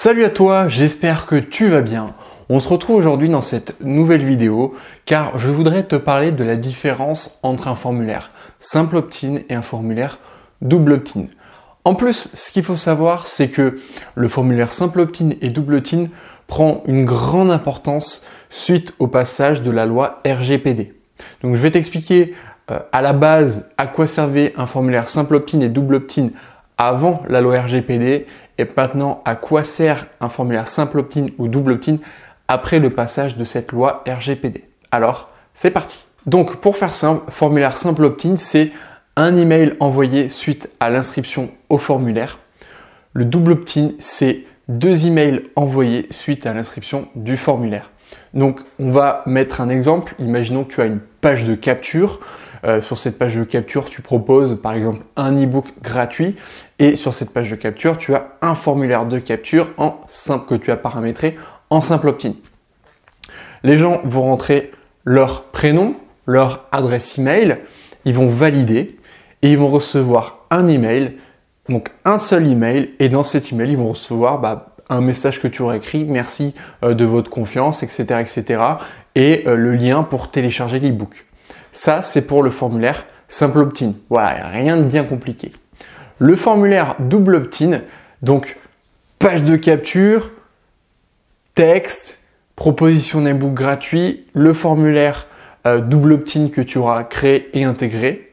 Salut à toi, j'espère que tu vas bien. On se retrouve aujourd'hui dans cette nouvelle vidéo car je voudrais te parler de la différence entre un formulaire simple opt-in et un formulaire double opt-in. En plus, ce qu'il faut savoir, c'est que le formulaire simple opt-in et double opt-in prend une grande importance suite au passage de la loi RGPD. Donc je vais t'expliquer à la base à quoi servait un formulaire simple opt-in et double opt-in avant la loi RGPD et maintenant à quoi sert un formulaire simple opt-in ou double opt-in après le passage de cette loi RGPD. Alors, c'est parti. Donc pour faire simple, formulaire simple opt-in, c'est un email envoyé suite à l'inscription au formulaire. Le double opt-in, c'est 2 emails envoyés suite à l'inscription du formulaire. Donc on va mettre un exemple. Imaginons que tu as une page de capture. Sur cette page de capture, tu proposes par exemple un e-book gratuit et sur cette page de capture, tu as un formulaire de capture que tu as paramétré en simple opt-in. Les gens vont rentrer leur prénom, leur adresse email, ils vont valider et ils vont recevoir un email, donc un seul email, et dans cet email, ils vont recevoir un message que tu aurais écrit, merci de votre confiance, etc., etc., et le lien pour télécharger l'e-book. Ça, c'est pour le formulaire simple opt-in. Voilà, rien de bien compliqué. Le formulaire double opt-in, donc page de capture, texte, proposition d'e-book gratuit, le formulaire double opt-in que tu auras créé et intégré.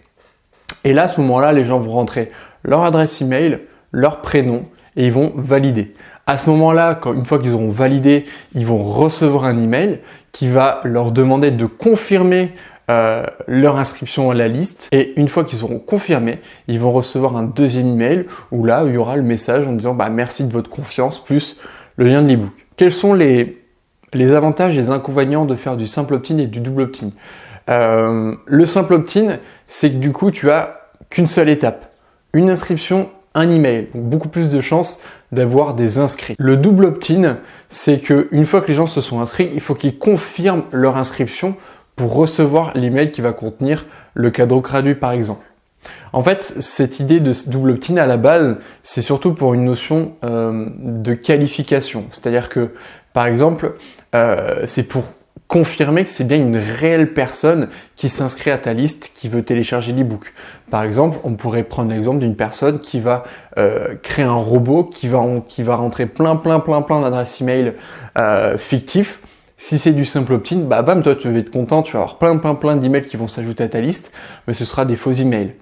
Et là, à ce moment-là, les gens vont rentrer leur adresse email, leur prénom et ils vont valider. À ce moment-là, une fois qu'ils auront validé, ils vont recevoir un email qui va leur demander de confirmer leur inscription à la liste, et une fois qu'ils auront confirmé, ils vont recevoir un deuxième email où là il y aura le message en disant merci de votre confiance plus le lien de l'e-book. Quels sont les avantages et les inconvénients de faire du simple opt-in et du double opt-in? Le simple opt-in, c'est que du coup tu as qu'une seule étape, une inscription, un email, donc beaucoup plus de chances d'avoir des inscrits. Le double opt-in, c'est que une fois que les gens se sont inscrits, il faut qu'ils confirment leur inscription pour recevoir l'email qui va contenir le cadeau gratuit par exemple. En fait, cette idée de double opt-in à la base, c'est surtout pour une notion de qualification. C'est-à-dire que, par exemple, c'est pour confirmer que c'est bien une réelle personne qui s'inscrit à ta liste, qui veut télécharger l'e-book. Par exemple, on pourrait prendre l'exemple d'une personne qui va créer un robot, qui va rentrer plein d'adresses email fictifs. Si c'est du simple opt-in, bam, toi tu vas être content, tu vas avoir plein d'emails qui vont s'ajouter à ta liste, mais ce sera des faux emails.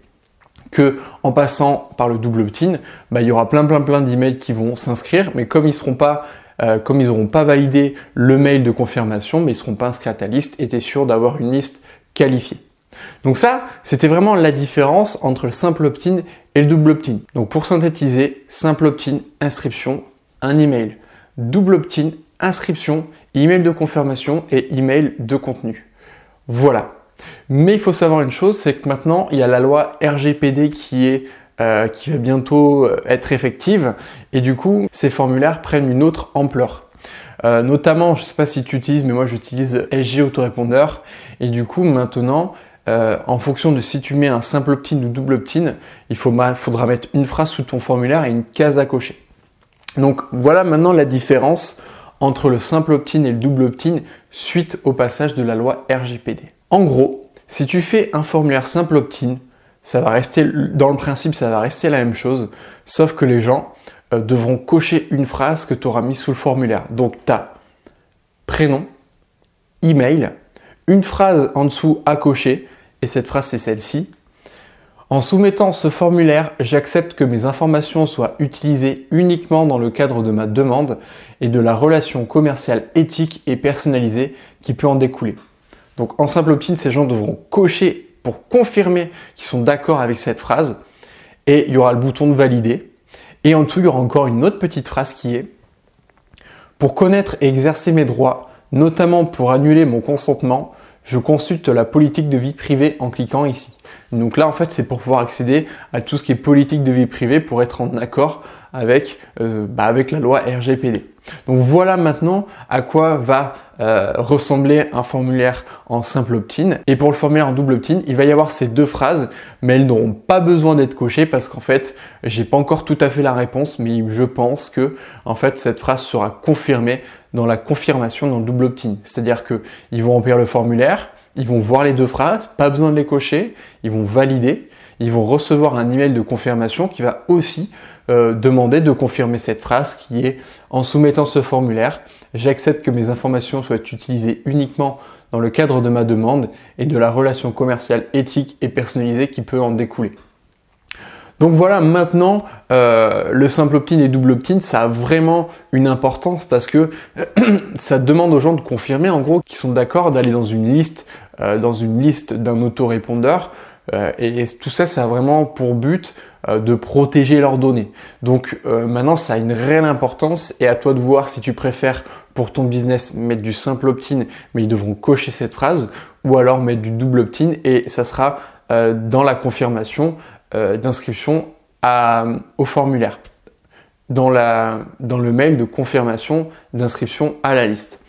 Que en passant par le double opt-in, il y aura plein d'emails qui vont s'inscrire, mais comme ils n'auront pas validé le mail de confirmation, mais ils seront pas inscrits à ta liste, et tu es sûr d'avoir une liste qualifiée. Donc ça, c'était vraiment la différence entre le simple opt-in et le double opt-in. Donc pour synthétiser, simple opt-in, inscription, un email. Double opt-in, inscription, email de confirmation et email de contenu. Voilà. Mais il faut savoir une chose, c'est que maintenant, il y a la loi RGPD qui va bientôt être effective et du coup, ces formulaires prennent une autre ampleur. Notamment, je ne sais pas si tu utilises, mais moi j'utilise SG Autorépondeur et du coup, maintenant, en fonction de si tu mets un simple opt-in ou double opt-in, il faudra mettre une phrase sous ton formulaire et une case à cocher. Donc voilà maintenant la différence entre le simple opt-in et le double opt-in suite au passage de la loi RGPD. En gros, si tu fais un formulaire simple opt-in, ça va rester, dans le principe, ça va rester la même chose, sauf que les gens devront cocher une phrase que tu auras mis sous le formulaire. Donc tu as prénom, email, une phrase en dessous à cocher, et cette phrase c'est celle-ci. En soumettant ce formulaire, j'accepte que mes informations soient utilisées uniquement dans le cadre de ma demande et de la relation commerciale éthique et personnalisée qui peut en découler. Donc en simple opt-in, ces gens devront cocher pour confirmer qu'ils sont d'accord avec cette phrase et il y aura le bouton de valider. Et en dessous, il y aura encore une autre petite phrase qui est « Pour connaître et exercer mes droits, notamment pour annuler mon consentement, je consulte la politique de vie privée en cliquant ici. » Donc là, en fait, c'est pour pouvoir accéder à tout ce qui est politique de vie privée pour être en accord avec la loi RGPD. Donc voilà maintenant à quoi va ressembler un formulaire en simple opt-in. Et pour le formulaire en double opt-in, il va y avoir ces deux phrases, mais elles n'auront pas besoin d'être cochées parce qu'en fait, j'ai pas encore tout à fait la réponse, mais je pense que en fait cette phrase sera confirmée dans la confirmation dans le double opt-in. C'est-à-dire que ils vont remplir le formulaire, ils vont voir les deux phrases, pas besoin de les cocher, ils vont valider, ils vont recevoir un email de confirmation qui va aussi demander de confirmer cette phrase qui est en soumettant ce formulaire, j'accepte que mes informations soient utilisées uniquement dans le cadre de ma demande et de la relation commerciale éthique et personnalisée qui peut en découler. Donc voilà, maintenant, le simple opt-in et double opt-in, ça a vraiment une importance parce que ça demande aux gens de confirmer, en gros, qu'ils sont d'accord d'aller dans une liste d'un autorépondeur. Et tout ça, ça a vraiment pour but de protéger leurs données. Donc maintenant, ça a une réelle importance et à toi de voir si tu préfères pour ton business mettre du simple opt-in, mais ils devront cocher cette phrase, ou alors mettre du double opt-in et ça sera dans la confirmation d'inscription au formulaire, dans le mail de confirmation d'inscription à la liste.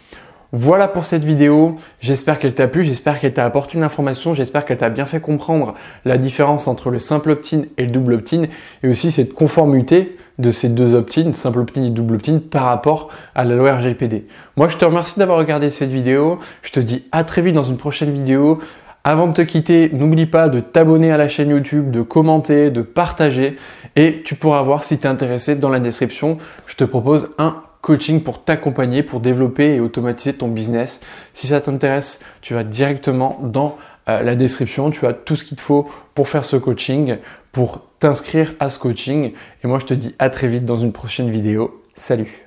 Voilà pour cette vidéo, j'espère qu'elle t'a plu, j'espère qu'elle t'a apporté une information, j'espère qu'elle t'a bien fait comprendre la différence entre le simple opt-in et le double opt-in et aussi cette conformité de ces deux opt-in, simple opt-in et double opt-in par rapport à la loi RGPD. Moi je te remercie d'avoir regardé cette vidéo, je te dis à très vite dans une prochaine vidéo. Avant de te quitter, n'oublie pas de t'abonner à la chaîne YouTube, de commenter, de partager et tu pourras voir si tu es intéressé dans la description, je te propose un coaching pour t'accompagner, pour développer et automatiser ton business. Si ça t'intéresse, tu vas directement dans la description. Tu as tout ce qu'il te faut pour faire ce coaching, pour t'inscrire à ce coaching. Et moi, je te dis à très vite dans une prochaine vidéo. Salut!